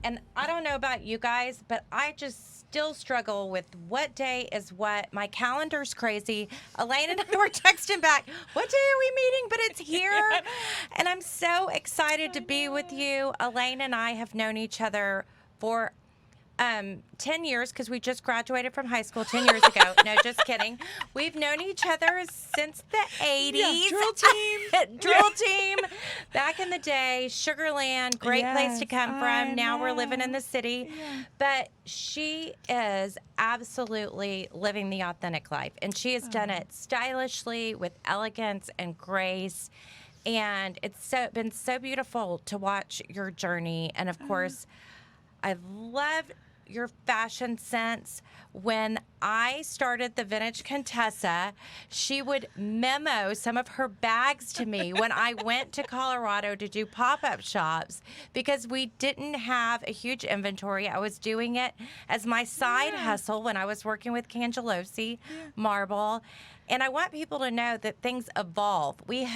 And I don't know about you guys, but I just still struggle with what day is what. My calendar's crazy. Elaine and I were texting back, what day are we meeting? But it's here. And I'm so excited to be with you. Elaine and I have known each other for 10 years because we just graduated from high school 10 years ago. No, just kidding. We've known each other since the 80s. Yeah, drill team. Drill team. Back in the day, Sugarland, great place to come from. Now we're living in the city. Yeah. But she is absolutely living the authentic life. And she has done it stylishly with elegance and grace. And it's been so beautiful to watch your journey. And of course, I love your fashion sense. When I started the Vintage Contessa, she would memo some of her bags to me when I went to Colorado to do pop-up shops because we didn't have a huge inventory. I was doing it as my side hustle when I was working with Cangelosi Marble. And I want people to know that things evolve. We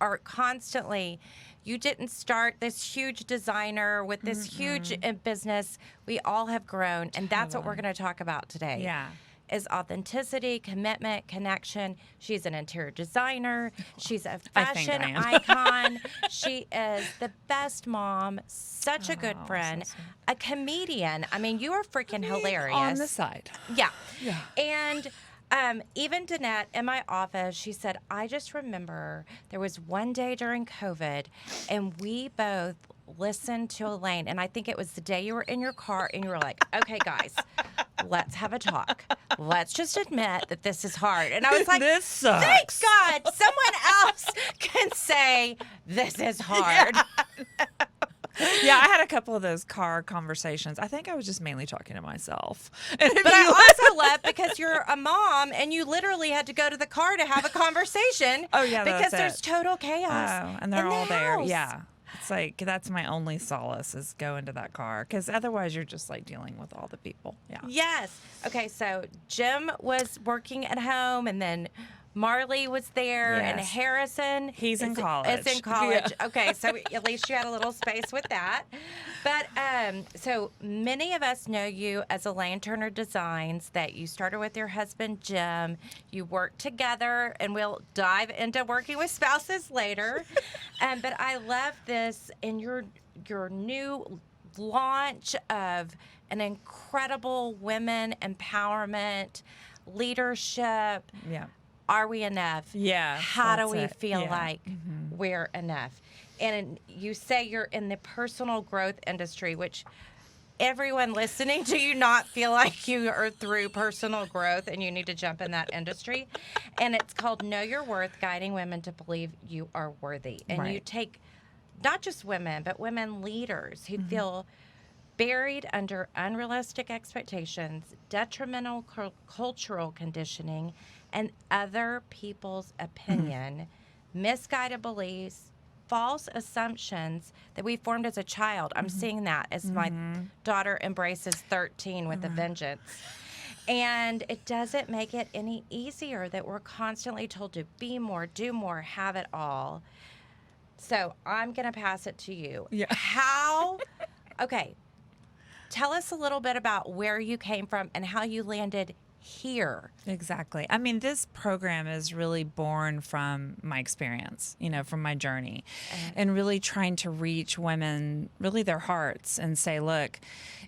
are constantly... You didn't start this huge designer with this huge business. We all have grown, and that's what we're going to talk about today. Yeah. Is authenticity, commitment, connection. She's an interior designer. She's a fashion icon. She is the best mom, such a good friend, a comedian. I mean, you are freaking hilarious. On the side. Yeah. And even Danette in my office, she said, I just remember there was one day during COVID and we both listened to Elaine. And I think it was the day you were in your car and you were like, okay, guys, let's have a talk. Let's just admit that this is hard. And I was like, this sucks. Thank God someone else can say this is hard. Yeah, I had a couple of those car conversations. I think I was just mainly talking to myself. But I also love because you're a mom and you literally had to go to the car to have a conversation. Oh, yeah, because that's there's total chaos. Oh, and they're in the all there. house. Yeah. It's like, that's my only solace is go into that car. Because otherwise you're just like dealing with all the people. Yeah. Yes. Okay, so Jim was working at home and then Marley was there and Harrison. He's in college. Is in college. Yeah. Okay, so at least you had a little space with that. But so many of us know you as Elaine Turner Designs, that you started with your husband, Jim. You worked together, and we'll dive into working with spouses later. But I love this in your new launch of an incredible women empowerment, leadership. Yeah. Are we enough? Yeah. How do we feel like Mm-hmm. we're enough? And you say you're in the personal growth industry, which everyone listening to you not feel like you are through personal growth and you need to jump in that industry. And it's called Know Your Worth, Guiding Women to Believe You Are Worthy. And you take not just women, but women leaders who feel buried under unrealistic expectations, detrimental cultural conditioning, and other people's opinion, misguided beliefs, false assumptions that we formed as a child. I'm seeing that as my daughter embraces 13 with a vengeance. And it doesn't make it any easier that we're constantly told to be more, do more, have it all. So I'm going to pass it to you. Yeah. Okay, tell us a little bit about where you came from and how you landed here. Exactly. I mean, this program is really born from my experience, from my journey, and really trying to reach women, really their hearts, and say, look,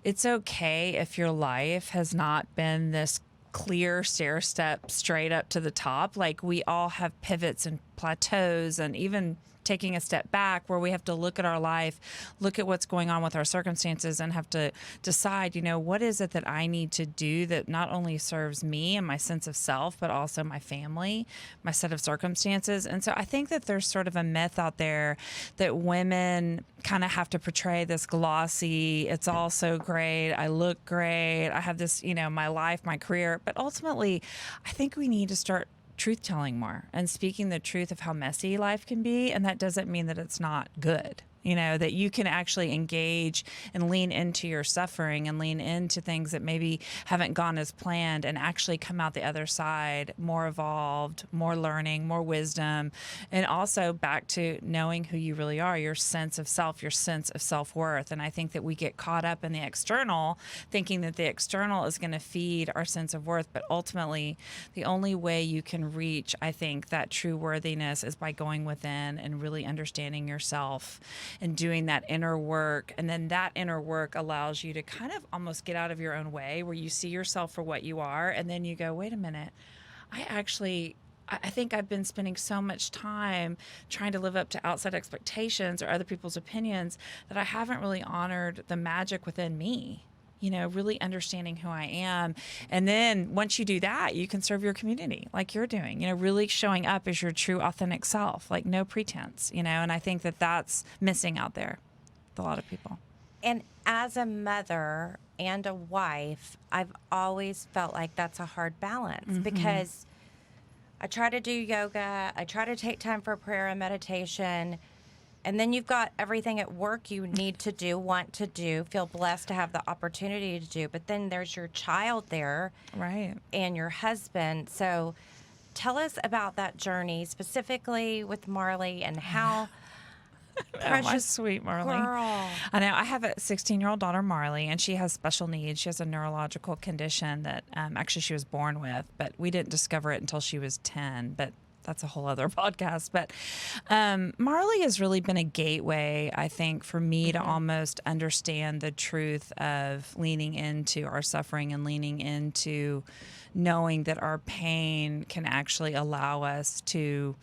it's okay if your life has not been this clear stair step straight up to the top. Like, we all have pivots and plateaus, and even taking a step back where we have to look at our life, look at what's going on with our circumstances, and have to decide, what is it that I need to do that not only serves me and my sense of self, but also my family, my set of circumstances. And so I think that there's sort of a myth out there that women kind of have to portray this glossy, it's all so great, I look great, I have this, my life, my career. But ultimately, I think we need to start truth-telling more and speaking the truth of how messy life can be. And that doesn't mean that it's not good. that you can actually engage and lean into your suffering and lean into things that maybe haven't gone as planned and actually come out the other side more evolved, more learning, more wisdom, and also back to knowing who you really are, your sense of self, your sense of self-worth. And I think that we get caught up in the external, thinking that the external is going to feed our sense of worth, but ultimately the only way you can reach, I think, that true worthiness is by going within and really understanding yourself and doing that inner work. And then that inner work allows you to kind of almost get out of your own way, where you see yourself for what you are. And then you go, wait a minute, I think I've been spending so much time trying to live up to outside expectations or other people's opinions that I haven't really honored the magic within me. Really understanding who I am. And then once you do that, you can serve your community like you're doing, really showing up as your true authentic self, like no pretense, and I think that that's missing out there with a lot of people. And as a mother and a wife, I've always felt like that's a hard balance because I try to do yoga, I try to take time for prayer and meditation. And then you've got everything at work you need to do, want to do, feel blessed to have the opportunity to do. But then there's your child there. Right. And your husband. So tell us about that journey, specifically with Marley and how precious, my sweet Marley. Girl. I know. I have a 16-year-old daughter, Marley, and she has special needs. She has a neurological condition that actually she was born with, but we didn't discover it until she was 10. But that's a whole other podcast. But Marley has really been a gateway, I think, for me to almost understand the truth of leaning into our suffering and leaning into knowing that our pain can actually allow us to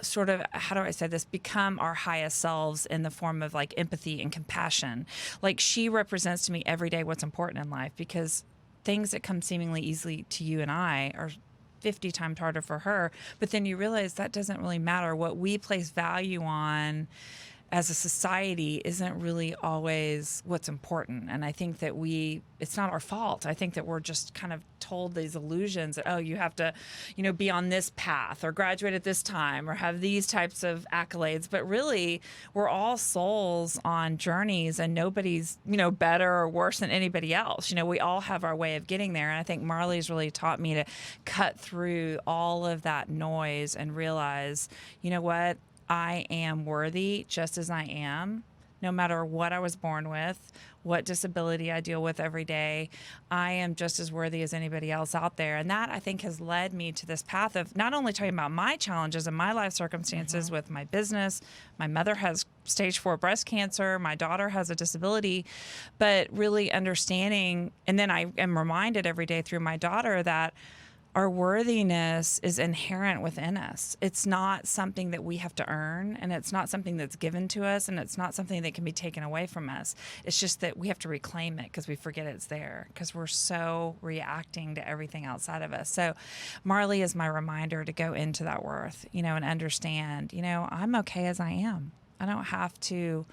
sort of, how do I say this, become our highest selves in the form of like empathy and compassion. Like she represents to me every day what's important in life, because things that come seemingly easily to you and I are 50 times harder for her. But then you realize that doesn't really matter. What we place value on as a society isn't really always what's important. And I think that it's not our fault. I think that we're just kind of told these illusions that, oh, you have to, be on this path or graduate at this time or have these types of accolades. But really, we're all souls on journeys, and nobody's, better or worse than anybody else. We all have our way of getting there. And I think Marley's really taught me to cut through all of that noise and realize, you know what? I am worthy just as I am, no matter what I was born with, what disability I deal with every day. I am just as worthy as anybody else out there. And that, I think, has led me to this path of not only talking about my challenges and my life circumstances with my business. My mother has stage 4 breast cancer. My daughter has a disability, but really understanding. And then I am reminded every day through my daughter that our worthiness is inherent within us. It's not something that we have to earn, and it's not something that's given to us, and it's not something that can be taken away from us. It's just that we have to reclaim it because we forget it's there because we're so reacting to everything outside of us. So Marley is my reminder to go into that worth, and understand, I'm okay as I am. I don't have to,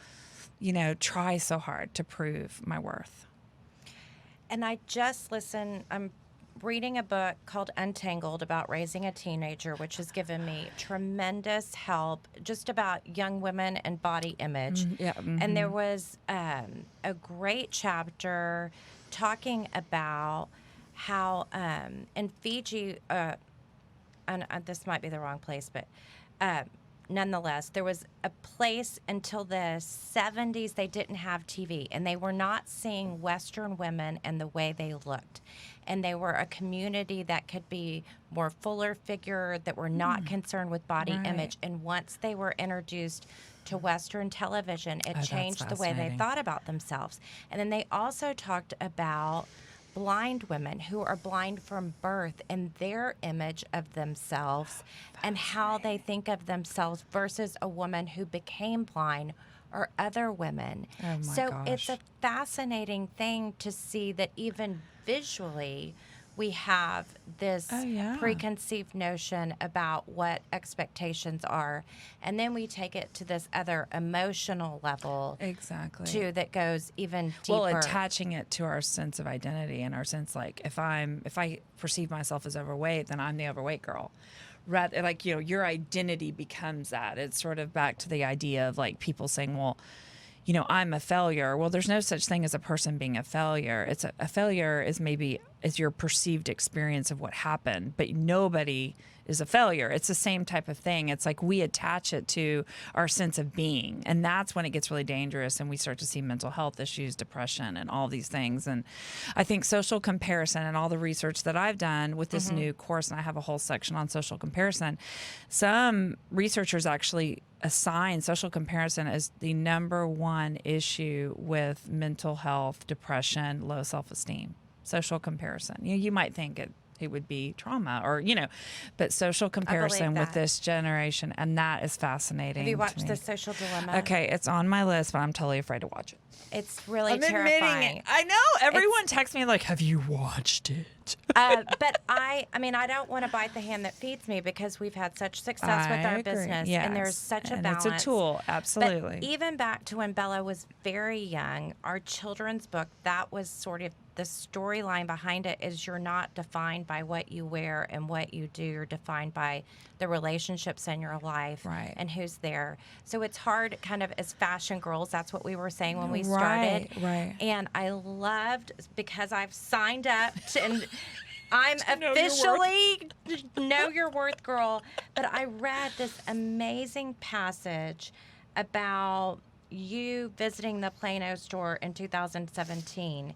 try so hard to prove my worth. And I just listened, I'm reading a book called Untangled about raising a teenager, which has given me tremendous help just about young women and body image. And there was a great chapter talking about how in Fiji, and this might be the wrong place, but nonetheless, there was a place until the 70s they didn't have TV, and they were not seeing Western women and the way they looked. And they were a community that could be more fuller figure, that were not concerned with body image. And once they were introduced to Western television, it changed the way they thought about themselves. And then they also talked about blind women who are blind from birth and their image of themselves and how they think of themselves versus a woman who became blind or other women. Oh my so gosh. it's a fascinating thing to see that even visually we have this Oh, yeah. preconceived notion about what expectations are, and then we take it to this other emotional level Exactly. too that goes even deeper. Well, attaching it to our sense of identity and our sense, like, if I perceive myself as overweight, then I'm the overweight girl. Rather, like, your identity becomes that. It's sort of back to the idea of, like, people saying, well, I'm a failure. Well, there's no such thing as a person being a failure. It's a failure is your perceived experience of what happened, but nobody is a failure. It's the same type of thing. It's like we attach it to our sense of being, and that's when it gets really dangerous, and we start to see mental health issues, depression, and all these things. And I think social comparison and all the research that I've done with this new course, and I have a whole section on social comparison, some researchers actually assign social comparison as the number one issue with mental health, depression, low self-esteem. Social comparison. You might think it would be trauma or, but social comparison with this generation. And that is fascinating. Have you watched The Social Dilemma? Okay, it's on my list, but I'm totally afraid to watch it. It's really I'm terrifying. admitting it. I know. Everyone texts me like, have you watched it? But I don't want to bite the hand that feeds me because we've had such success with our agree. business. Yes. And there's such a And balance. it's a tool. Absolutely. But even back to when Bella was very young, our children's book, that was sort of the storyline behind it is you're not defined by what you wear and what you do. You're defined by the relationships in your life Right. and who's there. So it's hard kind of as fashion girls. That's what we were saying when we started. Right. And I loved because I've signed up and I'm Know your officially know your worth girl. But I read this amazing passage about you visiting the Plano store in 2017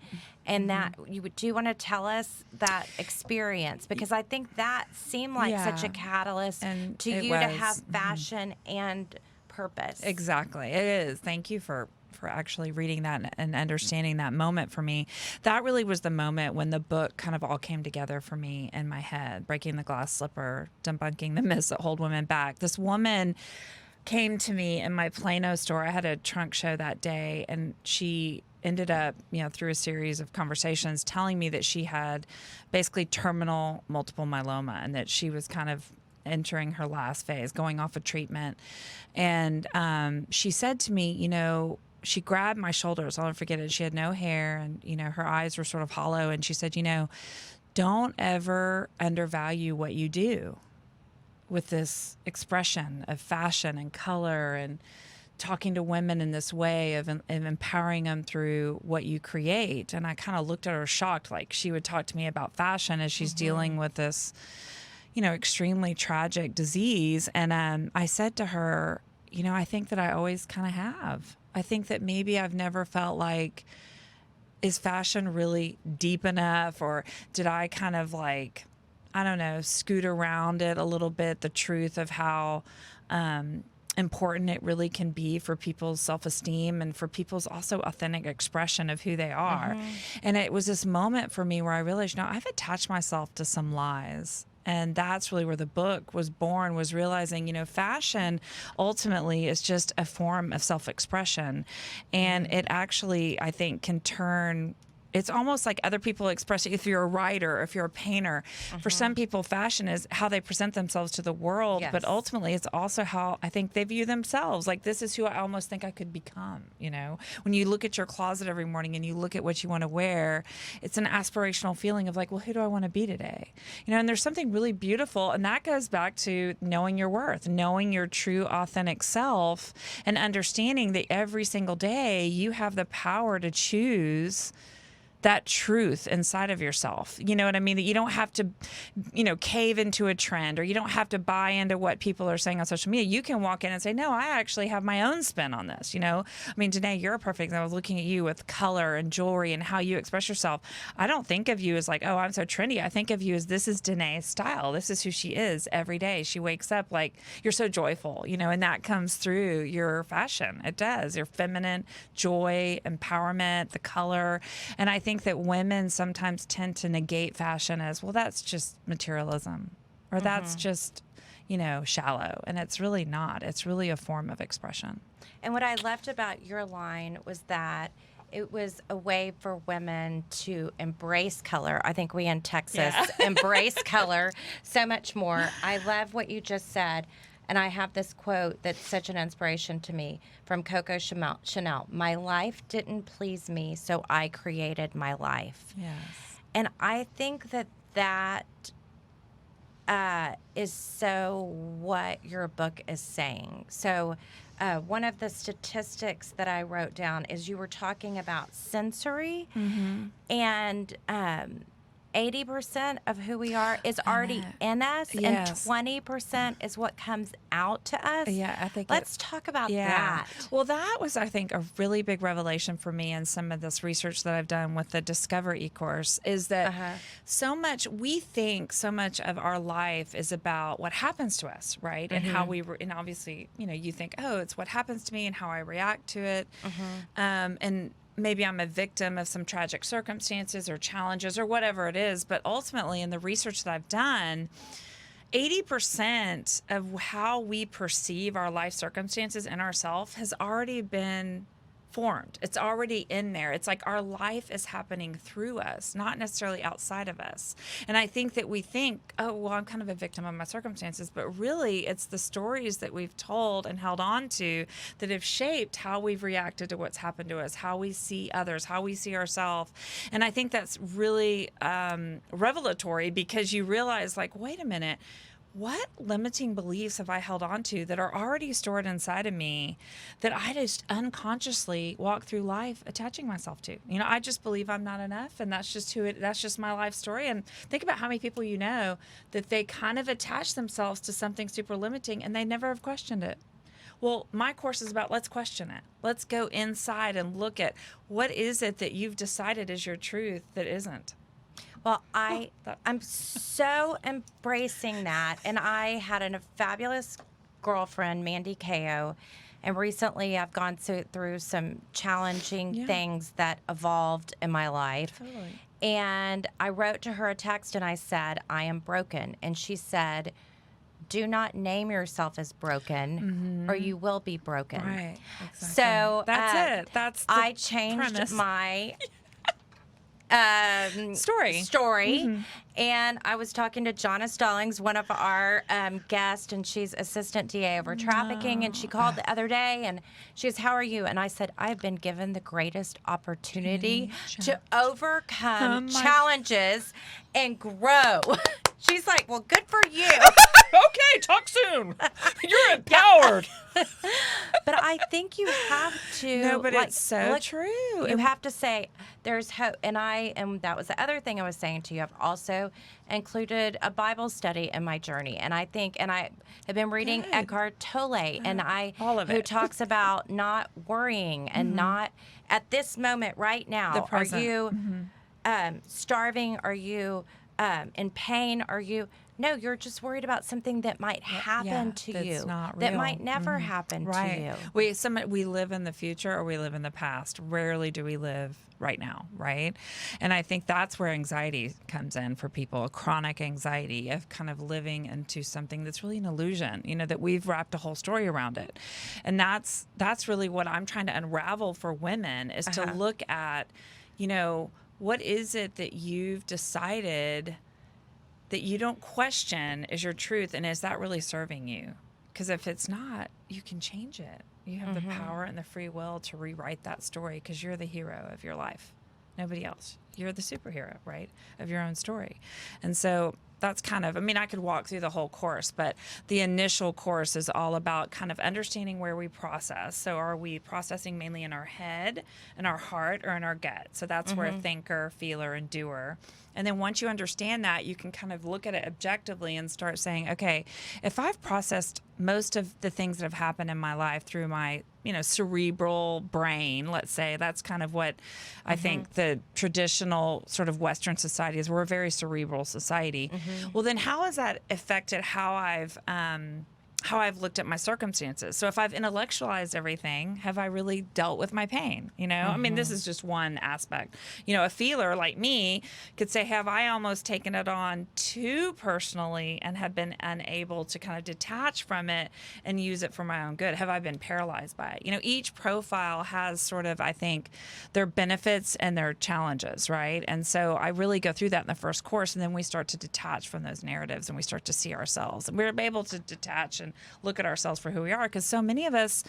and that do you want to tell us that experience, because I think that seemed like such a catalyst And to it you to was. have fashion and purpose. Exactly. It is. Thank you for actually reading that and understanding that moment for me. That really was the moment when the book kind of all came together for me in my head. Breaking the Glass Slipper, debunking the myths that hold women back. This woman came to me in my Plano store. I had a trunk show that day, and she ended up, through a series of conversations, telling me that she had basically terminal multiple myeloma and that she was kind of entering her last phase, going off of treatment. And she said to me, she grabbed my shoulders. I'll never forget it. She had no hair, and, her eyes were sort of hollow. And she said, don't ever undervalue what you do with this expression of fashion and color and talking to women in this way of empowering them through what you create. And I kind of looked at her shocked, like she would talk to me about fashion as she's dealing with this, extremely tragic disease. And I said to her, I think that I always kind of have. I think that maybe I've never felt like, is fashion really deep enough? Or did I kind of like, I don't know, scoot around it a little bit, the truth of how important it really can be for people's self-esteem and for people's also authentic expression of who they are. And it was this moment for me where I realized, I've attached myself to some lies. And that's really where the book was born, was realizing, fashion ultimately is just a form of self-expression. And it actually, I think, can turn... It's almost like other people express it. If you're a writer, if you're a painter, for some people, fashion is how they present themselves to the world. Yes. But ultimately, it's also how I think they view themselves. Like, this is who I almost think I could become. When you look at your closet every morning and you look at what you want to wear, it's an aspirational feeling of like, well, who do I want to be today? And there's something really beautiful. And that goes back to knowing your worth, knowing your true, authentic self, and understanding that every single day you have the power to choose that truth inside of yourself. You know what I mean? That you don't have to, cave into a trend, or you don't have to buy into what people are saying on social media. You can walk in and say, no, I actually have my own spin on this. I mean, Danae, you're a perfect example. I was looking at you with color and jewelry and how you express yourself. I don't think of you as like, oh, I'm so trendy. I think of you as, this is Danae's style. This is who she is every day. She wakes up like, you're so joyful, and that comes through your fashion. It does. Your feminine joy, empowerment, the color. And I think that women sometimes tend to negate fashion as, well, that's just materialism, or that's just, shallow. And it's really not. It's really a form of expression. And what I loved about your line was that it was a way for women to embrace color. I think we in Texas embrace color so much more. I love what you just said. And I have this quote that's such an inspiration to me from Coco Chanel. My life didn't please me, so I created my life. Yes. And I think that is so what your book is saying. So one of the statistics that I wrote down is you were talking about sensory, and 80% of who we are is already in us, and 20% is what comes out to us. Yeah, I think. Let's talk about that. Well, that was, I think, a really big revelation for me in some of this research that I've done with the Discover e-course is that we think so much of our life is about what happens to us, right? And how and obviously, you think, oh, it's what happens to me and how I react to it. And maybe I'm a victim of some tragic circumstances or challenges or whatever it is. But ultimately, in the research that I've done, 80% of how we perceive our life circumstances and ourselves has already been formed. It's already in there. It's like our life is happening through us, not necessarily outside of us. And I think that we think, oh, well, I'm kind of a victim of my circumstances, but really it's the stories that we've told and held on to that have shaped how we've reacted to what's happened to us, how we see others, how we see ourselves. And I think that's really revelatory, because you realize, like, wait a minute, what limiting beliefs have I held on to that are already stored inside of me that I just unconsciously walk through life attaching myself to? I just believe I'm not enough, and that's just my life story. And think about how many people that they kind of attach themselves to something super limiting and they never have questioned it. Well, my course is about, let's question it. Let's go inside and look at what is it that you've decided is your truth that isn't. Well, I'm so embracing that. And I had a fabulous girlfriend, Mandy Ko, and recently I've gone through some challenging things that evolved in my life. Totally. And I wrote to her a text and I said, I am broken. And she said, do not name yourself as broken or you will be broken. Right, exactly. So that's it. That's the I changed premise. my story. And I was talking to Jonna Stallings, one of our guests, and she's assistant DA over trafficking. And she called the other day and she goes, how are you? And I said, I've been given the greatest opportunity to overcome challenges and grow. She's like, well, good for you. Okay, talk soon. You're empowered. But I think you have to. No, but it's so true. You have to say there's hope. And that was the other thing I was saying to you. I've also included a Bible study in my journey. And I have been reading Eckhart Tolle, and who talks about not worrying and not at this moment right now. Are you starving? Are you in pain? Are you? No, you're just worried about something that might happen to you, that might never happen to you. We live in the future or we live in the past. Rarely do we live right now, right? And I think that's where anxiety comes in for people, a chronic anxiety of kind of living into something that's really an illusion, that we've wrapped a whole story around it. And that's really what I'm trying to unravel for women is to look at, what is it that you've decided that you don't question is your truth, and is that really serving you? Because if it's not, you can change it. You have the power and the free will to rewrite that story, because you're the hero of your life. Nobody else. You're the superhero, right, of your own story. And so that's kind of, I could walk through the whole course, but the initial course is all about kind of understanding where we process. So are we processing mainly in our head, in our heart, or in our gut? So that's where thinker, feeler, and doer. And then once you understand that, you can kind of look at it objectively and start saying, okay, if I've processed most of the things that have happened in my life through my, cerebral brain, let's say, that's kind of what I think the traditional sort of Western society is. We're a very cerebral society. Well, then how has that affected how how I've looked at my circumstances. So if I've intellectualized everything, have I really dealt with my pain? You know, I mean, this is just one aspect. You know, a feeler like me could say, have I almost taken it on too personally and have been unable to kind of detach from it and use it for my own good? Have I been paralyzed by it? You know, each profile has sort of, I think, their benefits and their challenges, right? And so I really go through that in the first course, and then we start to detach from those narratives and we start to see ourselves. And we're able to detach and look at ourselves for who we are, because so many of us,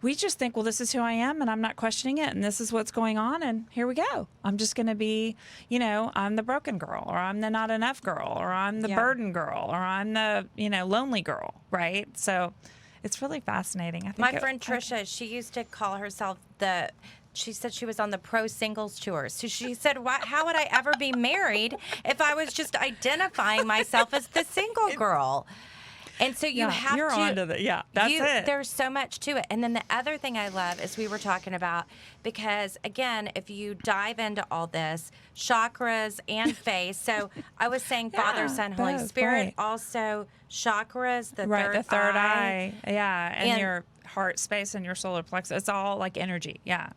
we just think, well, this is who I am and I'm not questioning it, and this is what's going on, and here we go. I'm just going to be, you know, I'm the broken girl, or I'm the not enough girl, or I'm the burden girl, or I'm the, you know, lonely girl, right? So it's really fascinating. I think My friend Trisha, she used to call herself she said she was on the pro singles tour. So she said, how would I ever be married if I was just identifying myself as the single girl? And so you have you're to. onto that. Yeah, that's it. There's so much to it. And then the other thing I love is we were talking about, because again, if you dive into all this, chakras and face. So I was saying Father, Son, Holy Spirit, right. also chakras, the third eye. Yeah, and your heart space and your solar plexus. It's all like energy. Yeah.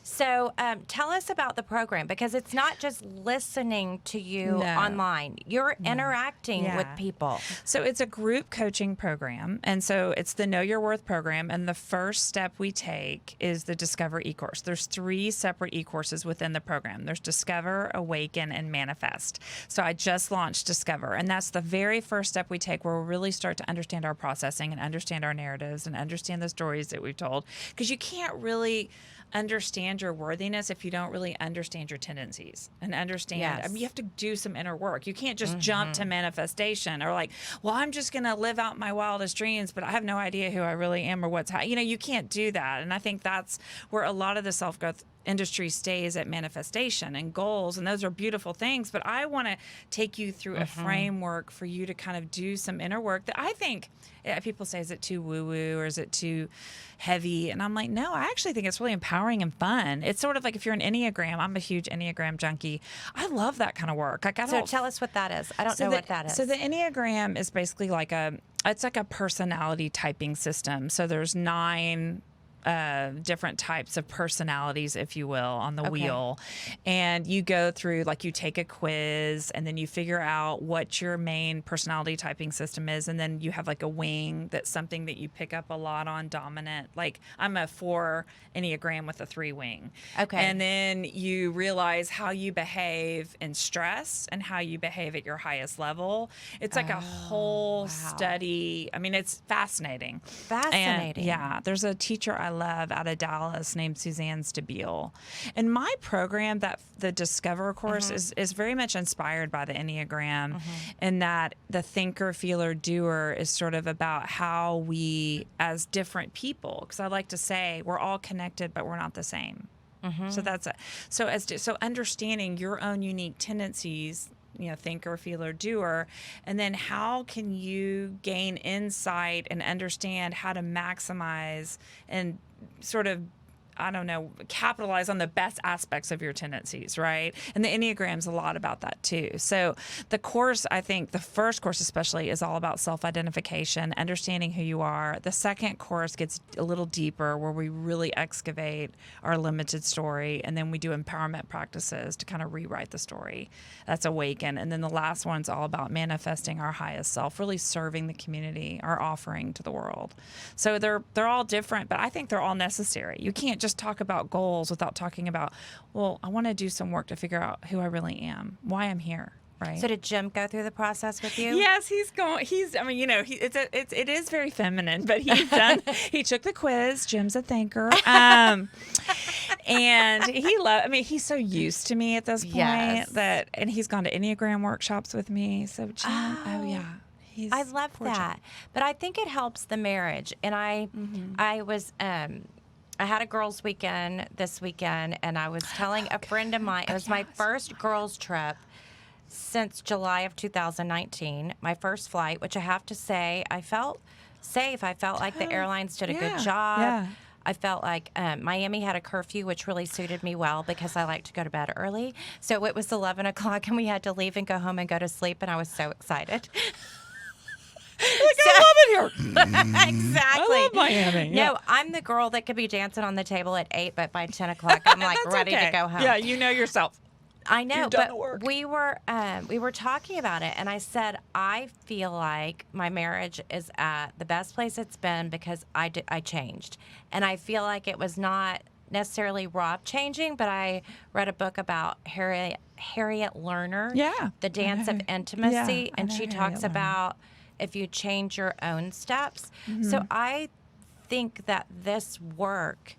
So tell us about the program, because it's not just listening to you online. You're interacting with people. So it's a group coaching program. And so it's the Know Your Worth program. And the first step we take is the Discover e-course. There's 3 separate e-courses within the program. There's Discover, Awaken, and Manifest. So I just launched Discover. And that's the very first step we take, where we really start to understand our processing and understand our narratives and understand the stories that we've told. Because you can't really understand your worthiness if you don't really understand your tendencies and understand. I mean, you have to do some inner work. You can't just jump to manifestation, or like, well, I'm just going to live out my wildest dreams, but I have no idea who I really am or what's you know, you can't do that. And I think that's where a lot of the self-growth industry stays at manifestation and goals, and those are beautiful things, but I want to take you through a framework for you to kind of do some inner work that I think people say, is it too woo-woo or is it too heavy? And I'm like, no, I actually think it's really empowering and fun. It's sort of like, if you're an Enneagram, I'm a huge Enneagram junkie. I love that kind of work. Like, so tell us what that is. I don't know what that is. So the Enneagram is basically like it's like a personality typing system. So there's 9 different types of personalities, if you will, on the wheel. And you go through, like, you take a quiz, and then you figure out what your main personality typing system is. And then you have like a wing that's something that you pick up a lot on, dominant. Like, I'm a 4 Enneagram with a 3 wing. Okay. And then you realize how you behave in stress and how you behave at your highest level. It's like a whole study. I mean, it's fascinating. Fascinating. And there's a teacher I love out of Dallas named Suzanne Stabile. And my program, that the Discover course, is very much inspired by the Enneagram, in that the thinker, feeler, doer is sort of about how we, as different people, because I like to say we're all connected, but we're not the same. So that's it. So understanding your own unique tendencies, you know, thinker, feeler, doer, and then how can you gain insight and understand how to maximize and sort of, I don't know, capitalize on the best aspects of your tendencies, right? And the Enneagram's a lot about that too. So the course, I think the first course especially, is all about self-identification, understanding who you are. The second course gets a little deeper, where we really excavate our limited story, and then we do empowerment practices to kind of rewrite the story. That's Awaken. And then the last one's all about manifesting our highest self, really serving the community, our offering to the world. So they're all different, but I think they're all necessary. You can't just talk about goals without talking about, well, I want to do some work to figure out who I really am, why I'm here, right? So did Jim go through the process with you? Yes, I mean, you know, it is very feminine, but he took the quiz. Jim's a thinker. And he's so used to me at this point and he's gone to Enneagram workshops with me. So Jim, I love that. But I think it helps the marriage. And I was, I had a girls' weekend this weekend, and I was telling a friend of mine, it was my first girls' trip since July of 2019, my first flight, which I have to say, I felt safe. I felt like the airlines did a good job. Yeah. I felt like Miami had a curfew, which really suited me well because I like to go to bed early. So it was 11 o'clock, and we had to leave and go home and go to sleep, and I was so excited. I love live here. Exactly. I love Miami. No, I'm the girl that could be dancing on the table at 8, but by 10 o'clock, I'm like That's ready okay. to go home. Yeah, you know yourself. I know, You've done but the work. we were talking about it, and I said I feel like my marriage is at the best place it's been because I changed, and I feel like it was not necessarily Rob changing, but I read a book about Harriet Lerner, Yeah, The Dance of Yeah, Intimacy, I and know she Harriet talks Lerner. about if you change your own steps. So I think that this work.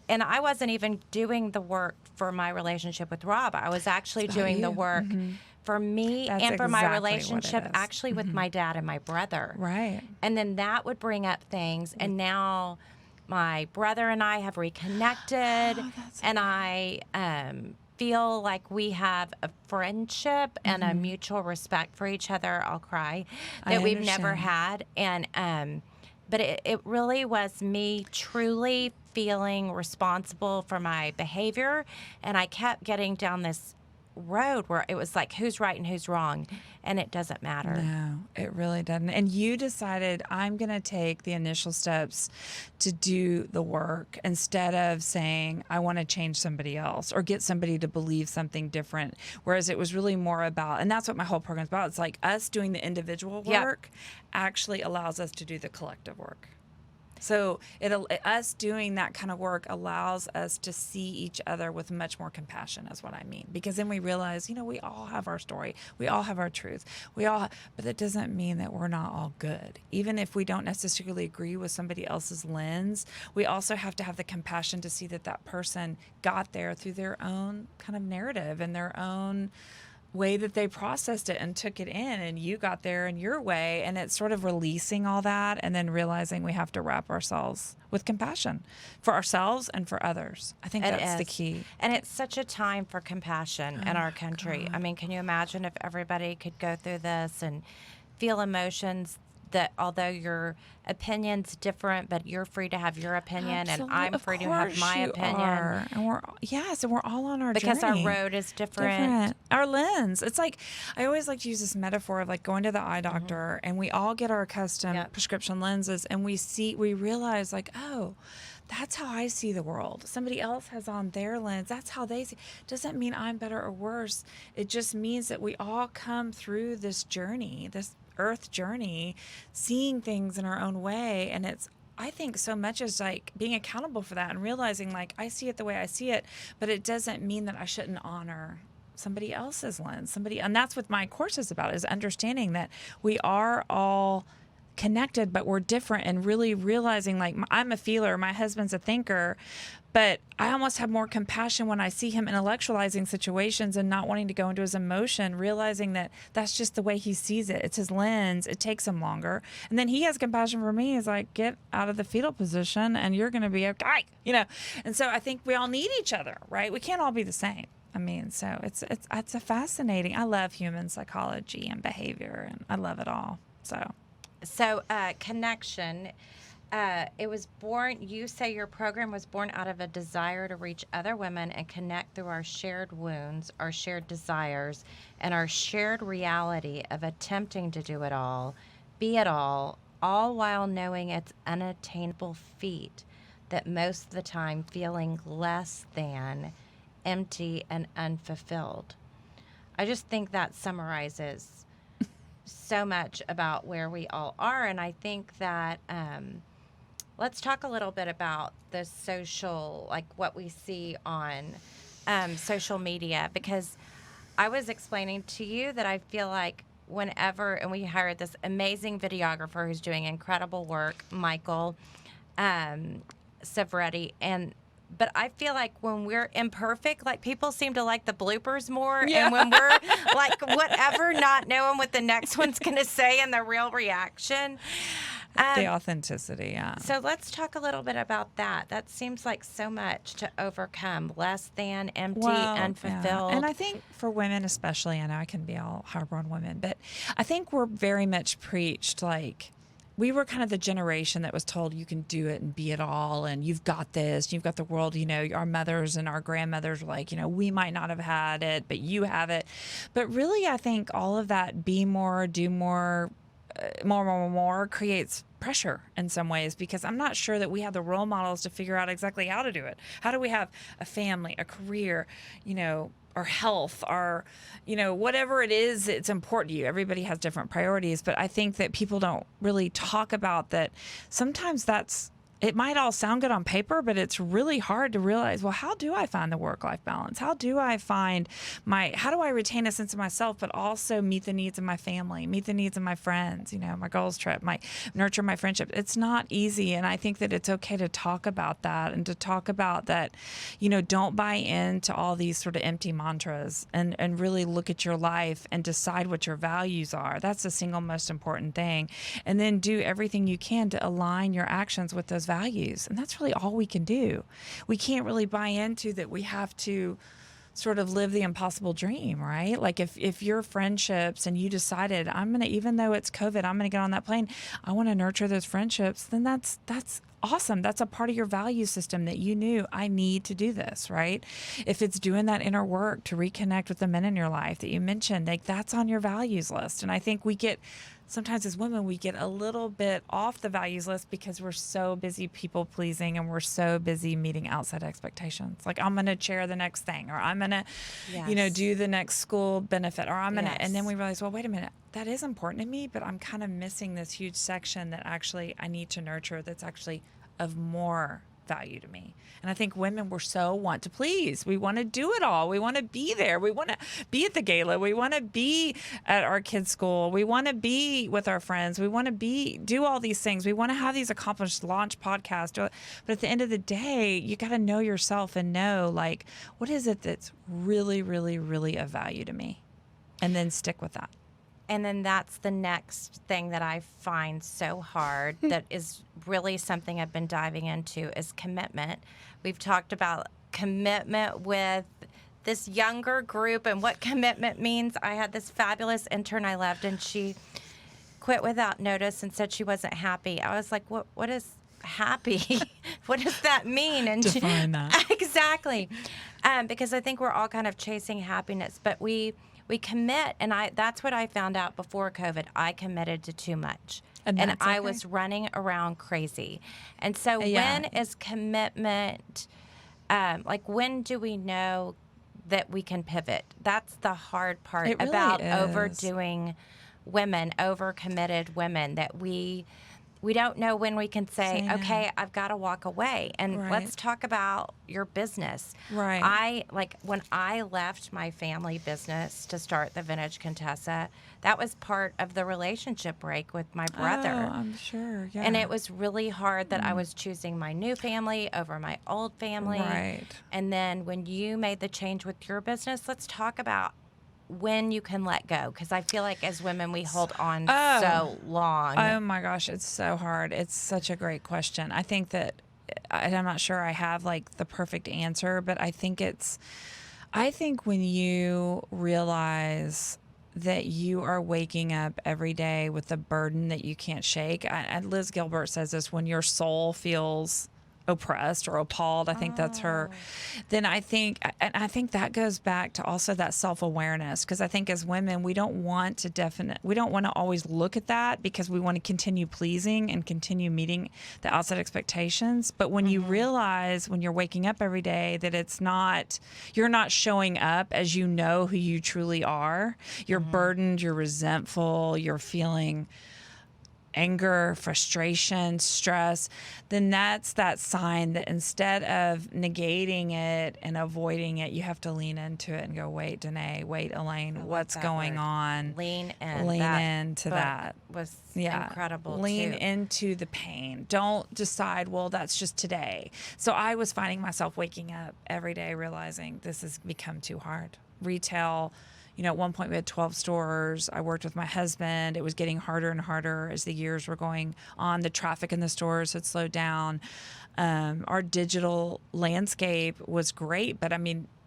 And I wasn't even doing the work for my relationship with Rob. I was actually It's about doing the you. work for me That's and for my exactly what it relationship is. actually with my dad and my brother. Right. And then that would bring up things. And now my brother and I have reconnected. that's And I feel like we have a friendship and a mutual respect for each other. I'll cry. That we've never understand. had. And but it really was me truly feeling responsible for my behavior. And I kept getting down this road where it was like, who's right and who's wrong? And it doesn't matter. No, it really doesn't. And you decided, I'm going to take the initial steps to do the work instead of saying, I want to change somebody else or get somebody to believe something different. Whereas it was really more about, and that's what my whole program's about. It's like us doing the individual Yep. work actually allows us to do the collective work. So us doing that kind of work allows us to see each other with much more compassion, is what I mean. Because then we realize, we all have our story. We all have our truth. But that doesn't mean that we're not all good. Even if we don't necessarily agree with somebody else's lens, we also have to have the compassion to see that that person got there through their own kind of narrative and their own way that they processed it and took it in, and you got there in your way. And it's sort of releasing all that and then realizing we have to wrap ourselves with compassion for ourselves and for others. I think that's the key. And it's such a time for compassion in our country. I mean, can you imagine if everybody could go through this and feel emotions that although your opinion's different, but you're free to have your opinion and I'm free to have my opinion. And we're all on our because journey. our road is different. Our lens. It's like, I always like to use this metaphor of like going to the eye doctor and we all get our custom prescription lenses and we realize like, oh, that's how I see the world. Somebody else has on their lens. That's how they see. Doesn't mean I'm better or worse. It just means that we all come through this journey, this earth journey, seeing things in our own way. And I think so much is like being accountable for that and realizing like I see it the way I see it, but it doesn't mean that I shouldn't honor somebody else's lens. And that's what my course is about, is understanding that we are all connected, but we're different, and really realizing like I'm a feeler, my husband's a thinker, but I almost have more compassion when I see him intellectualizing situations and not wanting to go into his emotion, realizing that that's just the way he sees it. It's his lens. It takes him longer. And then he has compassion for me. He's like, get out of the fetal position and you're going to be okay, And so I think we all need each other, right? We can't all be the same. I mean, so it's a fascinating. I love human psychology and behavior, and I love it all. So Connection. It was born, you say your program was born out of a desire to reach other women and connect through our shared wounds, our shared desires, and our shared reality of attempting to do it all, be it all while knowing it's unattainable feat, that most of the time feeling less than, empty, and unfulfilled. I just think that summarizes so much about where we all are. And I think that let's talk a little bit about the social, like what we see on social media, because I was explaining to you that I feel like whenever, and we hired this amazing videographer who's doing incredible work, Michael Severetti, but I feel like when we're imperfect, like people seem to like the bloopers more. Yeah. And when we're like whatever, not knowing what the next one's going to say and the real reaction. The authenticity, yeah. So let's talk a little bit about that. That seems like so much to overcome. Less than, empty, unfulfilled. Yeah. And I think for women especially, I know I can be all hard on women, but I think we're very much preached like, we were kind of the generation that was told you can do it and be it all and you've got this, you've got the world, our mothers and our grandmothers were like, we might not have had it, but you have it. But really, I think all of that be more, do more, more creates pressure in some ways because I'm not sure that we have the role models to figure out exactly how to do it. How do we have a family, a career, our health, our, whatever it is, it's important to you. Everybody has different priorities, but I think that people don't really talk about that. Sometimes it might all sound good on paper, but it's really hard to realize, well, how do I find the work-life balance? How do I find how do I retain a sense of myself, but also meet the needs of my family, meet the needs of my friends, my goals trip, nurture my friendship. It's not easy. And I think that it's okay to talk about that and to talk about that, don't buy into all these sort of empty mantras and really look at your life and decide what your values are. That's the single most important thing. And then do everything you can to align your actions with those values. And that's really all we can do. We can't really buy into that we have to sort of live the impossible dream, right? Like if your friendships and you decided, even though it's COVID, I'm going to get on that plane, I want to nurture those friendships, then that's awesome. That's a part of your value system that you knew, I need to do this, right? If it's doing that inner work to reconnect with the men in your life that you mentioned, like that's on your values list. And I think sometimes as women, we get a little bit off the values list because we're so busy people pleasing and we're so busy meeting outside expectations. Like I'm going to chair the next thing, or I'm going to, do the next school benefit, or I'm going to, and then we realize, well, wait a minute, that is important to me, but I'm kind of missing this huge section that actually I need to nurture that's actually of more value to me. And I think women want to please. We want to do it all. We want to be there. We want to be at the gala. We want to be at our kids' school. We want to be with our friends. We want to do all these things. We want to have these accomplished launch podcasts. But at the end of the day, you got to know yourself and know, like, what is it that's really, really, really of value to me? And then stick with that. And then that's the next thing that I find so hard that is really something I've been diving into is commitment. We've talked about commitment with this younger group and what commitment means. I had this fabulous intern I loved, and she quit without notice and said she wasn't happy. I was like, what is happy? What does that mean? And define that. Exactly. Because I think we're all kind of chasing happiness, but we commit, and that's what I found out before COVID. I committed to too much. And I was running around crazy. And so when is commitment, when do we know that we can pivot? That's the hard part about overdoing women, overcommitted women, that we don't know when we can say, okay, I've got to walk away. And let's talk about your business. Right. When I left my family business to start the Vintage Contessa, that was part of the relationship break with my brother. Oh, I'm sure, yeah. And it was really hard that I was choosing my new family over my old family. Right. And then when you made the change with your business, let's talk about when you can let go, because I feel like as women we hold on so long. Oh my gosh, it's so hard. It's such a great question. I think that, and I'm not sure I have like the perfect answer, but I think when you realize that you are waking up every day with a burden that you can't shake. And Liz Gilbert says this, when your soul feels oppressed or appalled, I think that's her, then I think that goes back to also that self-awareness, because I think as women we don't want to always look at that, because we want to continue pleasing and continue meeting the outside expectations. But when you realize, when you're waking up every day, that you're not showing up as you know who you truly are, you're burdened, you're resentful, you're feeling anger, frustration, stress, then that's that sign that instead of negating it and avoiding it, you have to lean into it and go, wait, Danae, wait, Elaine, what's going on? Lean in. Lean into that. Was incredible. Lean too. into the pain. Don't decide, well, that's just today. So I was finding myself waking up every day realizing this has become too hard. Retail, at one point we had 12 stores. I worked with my husband. It was getting harder and harder as the years were going on. The traffic in the stores had slowed down. Our digital landscape was great, but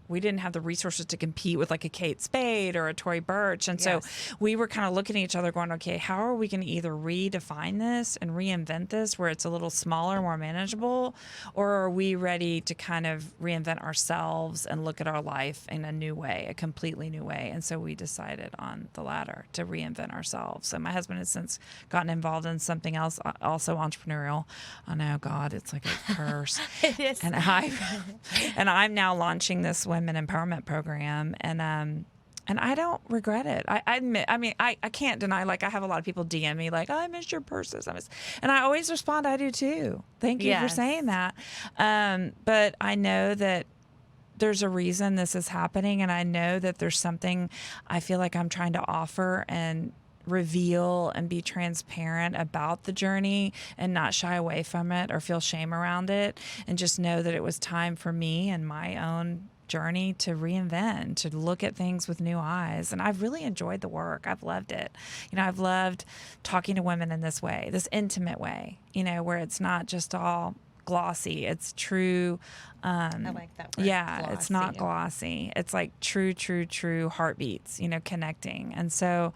we didn't have the resources to compete with like a Kate Spade or a Tory Burch. And so Yes. we were kind of looking at each other going, okay, how are we going to either redefine this and reinvent this where it's a little smaller, more manageable, or are we ready to kind of reinvent ourselves and look at our life in a new way, a completely new way? And so we decided on the latter, to reinvent ourselves. And my husband has since gotten involved in something else, also entrepreneurial. I know, God, it's like a curse. It is. And I'm now launching this women empowerment program, and I don't regret it. I admit, I mean, I can't deny, like, I have a lot of people DM me like, oh, I miss your purses. And I always respond, I do too. Thank you for Yes. saying that. But I know that there's a reason this is happening, and I know that there's something I feel like I'm trying to offer and reveal and be transparent about the journey and not shy away from it or feel shame around it, and just know that it was time for me and my own journey to reinvent, to look at things with new eyes. And I've really enjoyed the work. I've loved it. I've loved talking to women in this way, this intimate way, where it's not just all glossy. It's true. I like that word. Yeah, it's not glossy. It's like true heartbeats, connecting. And so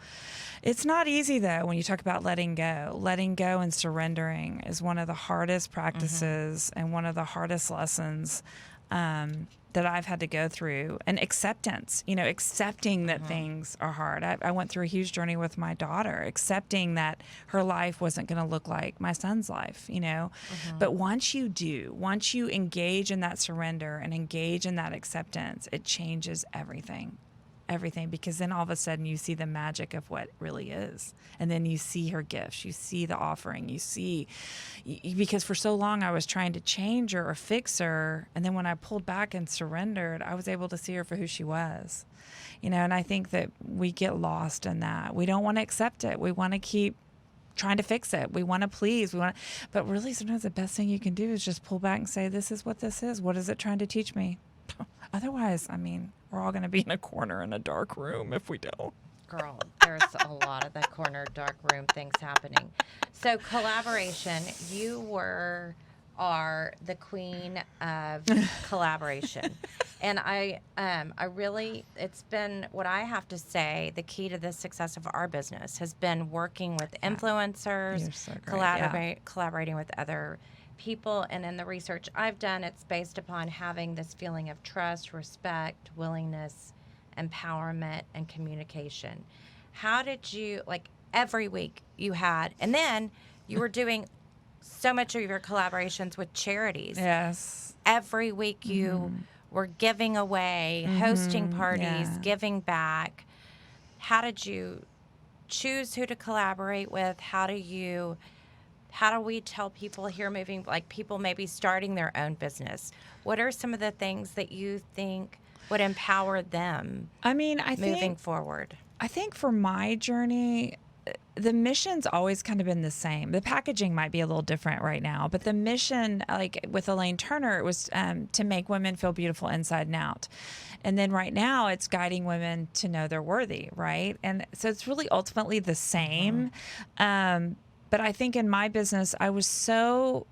it's not easy, though, when you talk about letting go. Letting go and surrendering is one of the hardest practices and one of the hardest lessons that I've had to go through. And acceptance, accepting that things are hard. I went through a huge journey with my daughter, accepting that her life wasn't going to look like my son's life, But once you engage in that surrender and engage in that acceptance, it changes everything, because then all of a sudden you see the magic of what really is. And then you see her gifts, you see the offering, because for so long I was trying to change her or fix her. And then when I pulled back and surrendered, I was able to see her for who she was, and I think that we get lost in that. We don't want to accept it. We want to keep trying to fix it. We want to please. But really sometimes the best thing you can do is just pull back and say, this is what this is. What is it trying to teach me? Otherwise, we're all going to be in a corner in a dark room if we don't. Girl, there's a lot of the corner dark room things happening. So collaboration, you are the queen of collaboration. And I really, it's been, what I have to say, the key to the success of our business has been working with influencers, You're so great. collaborating with other people. And in the research I've done, it's based upon having this feeling of trust, respect, willingness, empowerment, and communication. How did you, like, every week you had, and then you were doing so much of your collaborations with charities. Yes. Every week you were giving away, hosting parties, Yeah. giving back. How did you choose who to collaborate with? How do we tell people here moving, like people maybe starting their own business? What are some of the things that you think would empower them moving forward? I think for my journey, the mission's always kind of been the same. The packaging might be a little different right now, but the mission, like with Elaine Turner, it was to make women feel beautiful inside and out. And then right now it's guiding women to know they're worthy, right? And so it's really ultimately the same. But I think in my business, I was so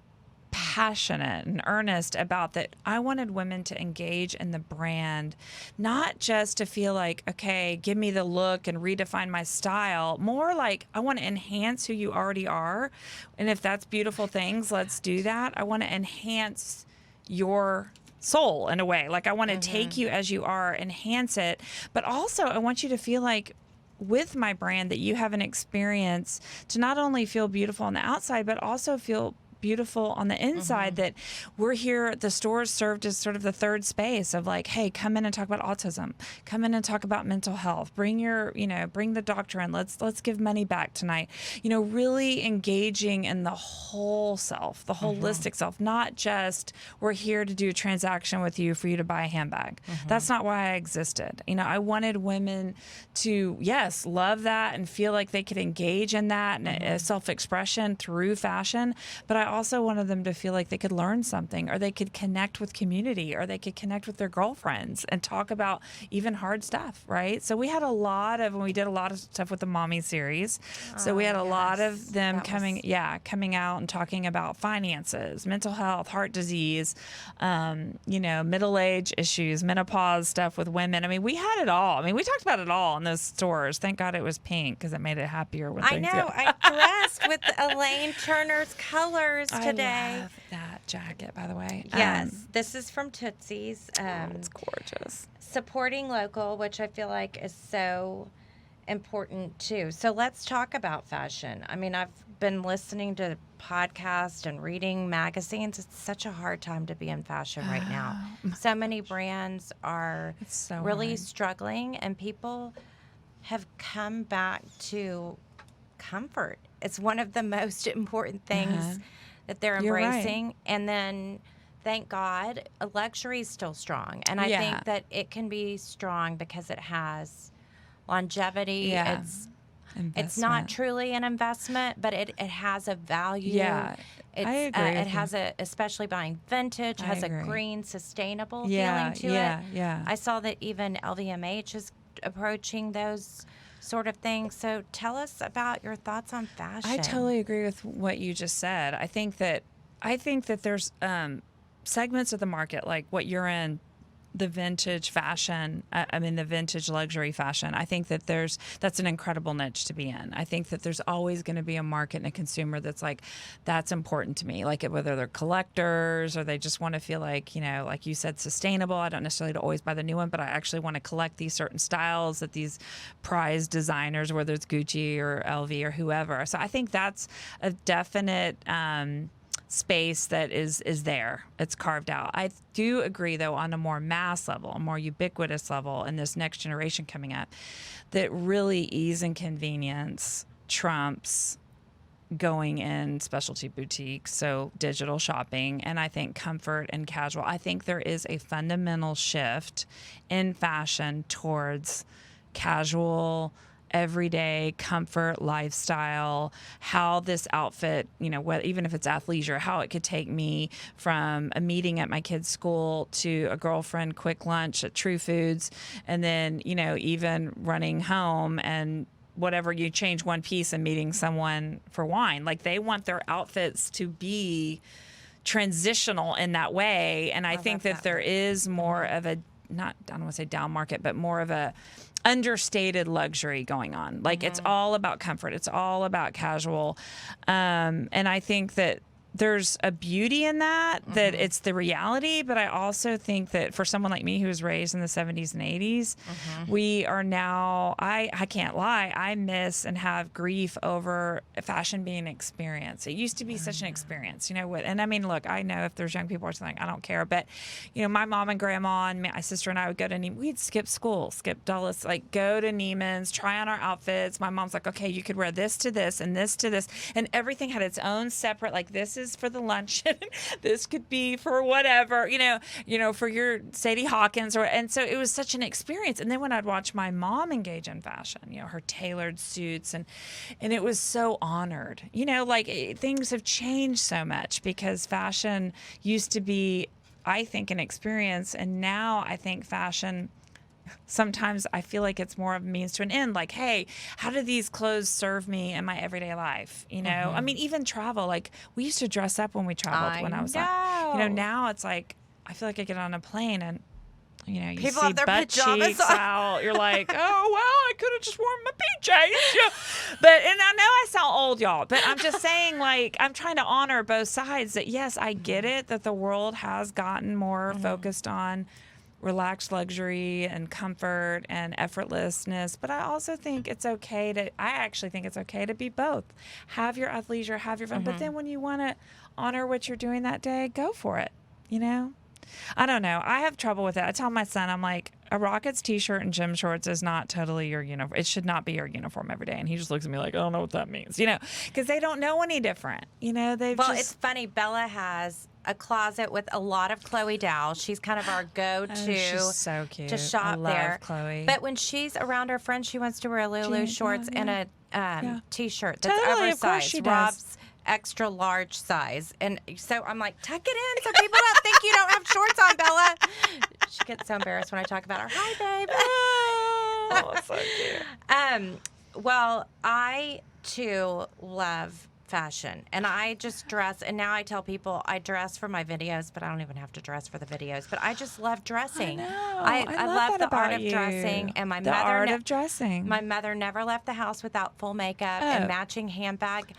passionate and earnest about that. I wanted women to engage in the brand, not just to feel like, okay, give me the look and redefine my style. More like, I want to enhance who you already are. And if that's beautiful things, let's do that. I want to enhance your soul in a way. Like, I want to take you as you are, enhance it. But also, I want you to feel like, with my brand, that you have an experience to not only feel beautiful on the outside, but also feel beautiful on the inside, that we're here, the stores served as sort of the third space of like, hey, come in and talk about autism, come in and talk about mental health, bring the doctor in, let's give money back tonight, really engaging in the whole self, the holistic self, not just we're here to do a transaction with you for you to buy a handbag. That's not why I existed. I wanted women to, yes, love that and feel like they could engage in that and self-expression through fashion, but I also wanted them to feel like they could learn something, or they could connect with community, or they could connect with their girlfriends and talk about even hard stuff, right? So we had we did a lot of stuff with the Mommy series. So we had a lot of them coming out and talking about finances, mental health, heart disease, middle age issues, menopause stuff with women. I mean, we had it all. I mean, we talked about it all in those stores. Thank God it was pink because it made it happier when things I know. I dressed with Elaine Turner's colors today. I love that jacket, by the way. Yes, this is from Tootsie's. It's gorgeous. Supporting local, which I feel like is so important too. So let's talk about fashion. I mean, I've been listening to podcasts and reading magazines. It's such a hard time to be in fashion right now. So many brands are really struggling, and people have come back to comfort. It's one of the most important things that they're embracing. Right. And then, thank God, luxury is still strong. And I think that it can be strong because it has longevity. Yeah. It's not truly an investment, but it has a value. Yeah, I agree. It has especially buying vintage, has a green, sustainable feeling to it. Yeah. I saw that even LVMH is approaching those sort of things. So tell us about your thoughts on fashion. I totally agree with what you just said. I think that there's segments of the market, like what you're in, the vintage fashion, the vintage luxury fashion. I think that that's an incredible niche to be in. I think that there's always going to be a market and a consumer that's like, that's important to me. Like whether they're collectors or they just want to feel like, like you said, sustainable. I don't necessarily always buy the new one, but I actually want to collect these certain styles that these prized designers, whether it's Gucci or LV or whoever. So I think that's a definite space that is there. It's carved out. I do agree, though, on a more mass level, a more ubiquitous level, in this next generation coming up, that really ease and convenience trumps going in specialty boutiques, so digital shopping, and I think comfort and casual. I think there is a fundamental shift in fashion towards casual, everyday comfort lifestyle, how this outfit, even if it's athleisure, how it could take me from a meeting at my kid's school to a girlfriend quick lunch at True Foods, and then, even running home and whatever, you change one piece and meeting someone for wine. Like, they want their outfits to be transitional in that way. And I think that there is more of I don't want to say down market, but more of a understated luxury going on. Like, it's all about comfort. It's all about casual. And I think that there's a beauty in that it's the reality. But I also think that for someone like me who was raised in the 70s and 80s, we are now, I can't lie, I miss and have grief over fashion being an experience. It used to be such an experience, and I mean, look, I know if there's young people or something, I don't care. But, my mom and grandma and my sister and I would go to we'd skip school, skip Dulles, like go to Neiman's, try on our outfits. My mom's like, okay, you could wear this to this and this to this. And everything had its own separate, like, this is for the luncheon. This could be for whatever, for your Sadie Hawkins, and so it was such an experience. And then when I'd watch my mom engage in fashion, her tailored suits, and it was so honored. Things have changed so much because fashion used to be, I think, an experience, and now I think fashion, sometimes I feel like it's more of a means to an end. Like, hey, how do these clothes serve me in my everyday life? I mean, even travel. Like, we used to dress up when we traveled when I was like, now it's like, I feel like I get on a plane and, you people see have their butt pajamas cheeks on. out. You're like, oh, well, I could have just worn my PJs. But, and I know I sound old, y'all, but I'm just saying, like, I'm trying to honor both sides. That, yes, I get it that the world has gotten more focused on relaxed luxury and comfort and effortlessness, but I also think it's okay I actually think it's okay to be both. Have your athleisure, have your fun, but then when you want to honor what you're doing that day, go for it, I don't know. I have trouble with it. I tell my son, I'm like, a Rockets t-shirt and gym shorts is not totally your uniform. It should not be your uniform every day. And he just looks at me like, I don't know what that means, because they don't know any different. It's funny. Bella has a closet with a lot of Chloe Dowell. She's kind of our go-to. She's so cute. To shop I love there. Chloe. But when she's around her friends, she wants to wear Lulu shorts and a t-shirt that's totally, oversized. of course she does. Rob's extra large size. And so I'm like, tuck it in so people don't think you don't have shorts on, Bella. She gets so embarrassed when I talk about her. Hi, babe. Oh, so cute. Well, I too love fashion, and I just dress. And now I tell people I dress for my videos, but I don't even have to dress for the videos. But I just love dressing. I know. I love the art of dressing, and the art of dressing. My mother never left the house without full makeup Oh. and matching handbag.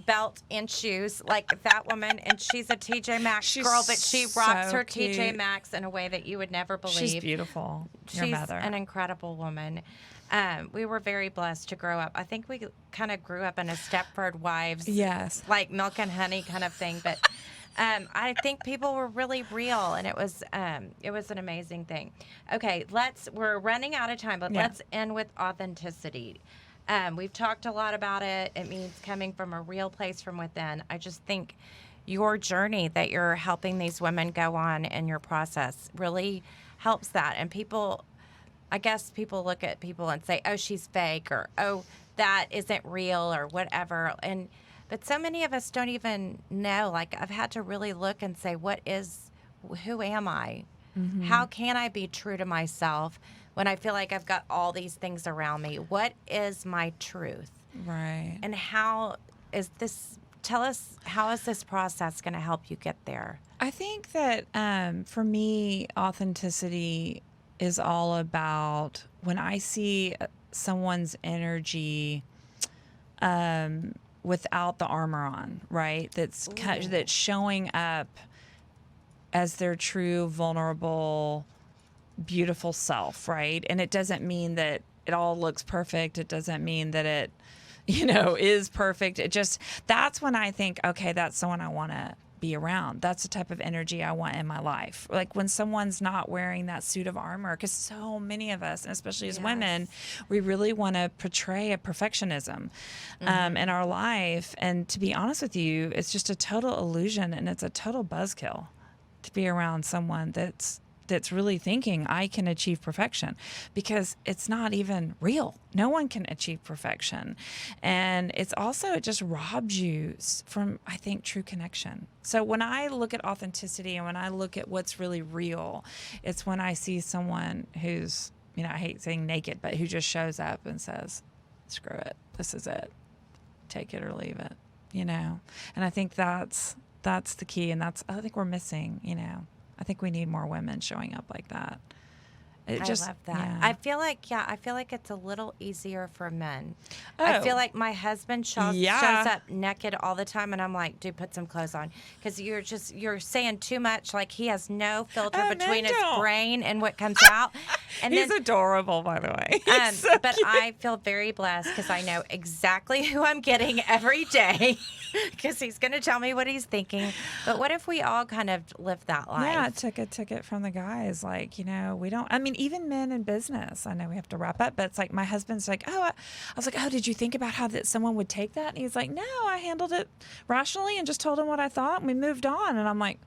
Belt and shoes, like that woman, and she's a TJ Maxx girl, but she rocks her cute. TJ Maxx in a way that you would never believe. She's beautiful. Your She's mother. an incredible woman. We were very blessed to grow up. I think we kind of grew up in a Stepford Wives, Yes. like milk and honey kind of thing. But I think people were really real, and it was an amazing thing. Okay, we're running out of time, but let's end with authenticity. We've talked a lot about it. It means coming from a real place from within. I just think your journey that you're helping these women go on in your process really helps that. And I guess people look at people and say, oh, she's fake, or, oh, that isn't real, or whatever. But so many of us don't even know. Like, I've had to really look and say, who am I? Mm-hmm. How can I be true to myself when I feel like I've got all these things around me? What is my truth? Right. And tell us, how is this process going to help you get there? I think that for me, authenticity is all about when I see someone's energy without the armor on, right? That's showing up as their true, vulnerable, beautiful self, right? And it doesn't mean that it all looks perfect. It doesn't mean that it, is perfect. That's when I think, okay, that's someone I want to be around. That's the type of energy I want in my life. Like when someone's not wearing that suit of armor, because so many of us, and especially as women, we really want to portray a perfectionism in our life. And to be honest with you, it's just a total illusion, and it's a total buzzkill to be around someone that's really thinking I can achieve perfection, because it's not even real. No one can achieve perfection. And it just robs you from, I think, true connection. So when I look at authenticity and when I look at what's really real, it's when I see someone who's, I hate saying naked, but who just shows up and says, screw it, this is it, take it or leave it, And I think that's the key, and I think we're missing, I think we need more women showing up like that. I love that. Yeah. I feel like it's a little easier for men. Oh. I feel like my husband shows up naked all the time, and I'm like, dude, put some clothes on, because you're saying too much. Like, he has no filter between his brain and what comes out. And he's adorable, by the way. But I feel very blessed because I know exactly who I'm getting every day, because he's going to tell me what he's thinking. But what if we all kind of live that life? Yeah, took it from the guys. Like, we don't. I mean, even men in business. I know we have to wrap up, but it's like my husband's like, I was like, oh, did you think about how that someone would take that? And he's like, no, I handled it rationally and just told him what I thought, and we moved on. And I'm like,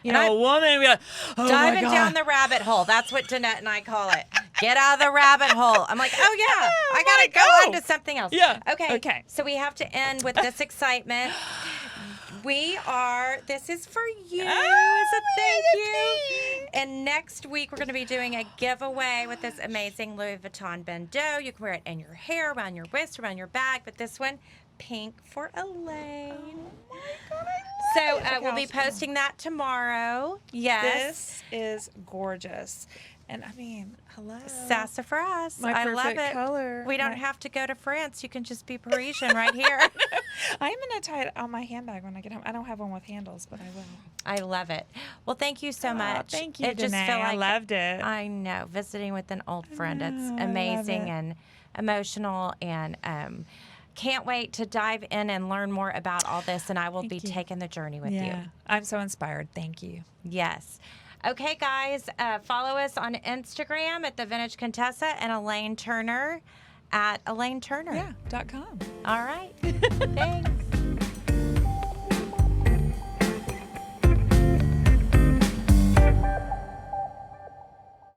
a woman, we like, oh diving my God. down the rabbit hole. That's what Danette and I call it. Get out of the rabbit hole. I'm like, oh yeah, I gotta go on to something else. Yeah. Okay. So we have to end with this excitement. This is for you. So thank you. And next week, we're going to be doing a giveaway with this amazing Louis Vuitton bandeau. You can wear it in your hair, around your wrist, around your bag. But this one, pink for Elaine. Oh my God, I love it. We'll be posting that tomorrow. Yes. This is gorgeous. And I mean, hello. Sassafras. My I love perfect it. color. We don't have to go to France. You can just be Parisian right here. I'm going to tie it on my handbag when I get home. I don't have one with handles, but I will. I love it. Well, thank you so much. Thank you, It just Danae. felt like I loved it. I know. Visiting with an old friend. I It's love amazing it. and emotional, and can't wait to dive in and learn more about all this, and I will be taking the journey with you. I'm so inspired. Thank you. Yes. Okay, guys, follow us on Instagram at The Vintage Contessa, and Elaine Turner at Elaine Turner. .com. All right. Thanks.